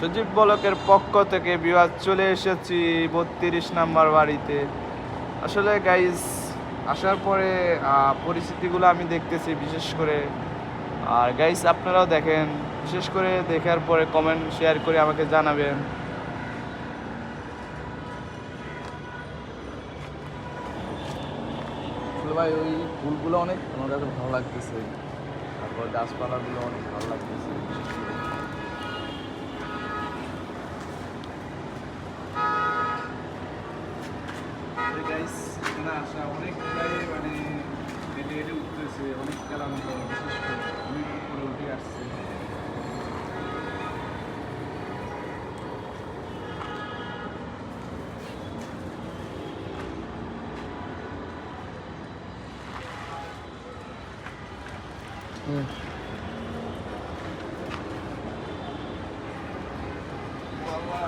সজীব ব্লকের পক্ষ থেকে বিবাদ চলে এসেছি 32 নাম্বার বাড়িতে। আসলে গাইস আসার পরে পরিস্থিতিগুলো আমি দেখতেছি বিশেষ করে। আর গাইস আপনারাও দেখেন, বিশেষ করে দেখার পরে কমেন্ট শেয়ার করে আমাকে জানাবেন। ভাই ওই ফুলগুলো অনেক আমার কাছে ভালো লাগতেছে, তারপর গাছপালাগুলো অনেক ভালো লাগতেছে বিশেষ করে। গাইস এখানে আসা অনেকটাই মানে হেঁটে হেঁটে উঠতেছে, অনেক ক্লান্ত, বিশেষ করে অনেক উপরে উঠে আসছে। বাবা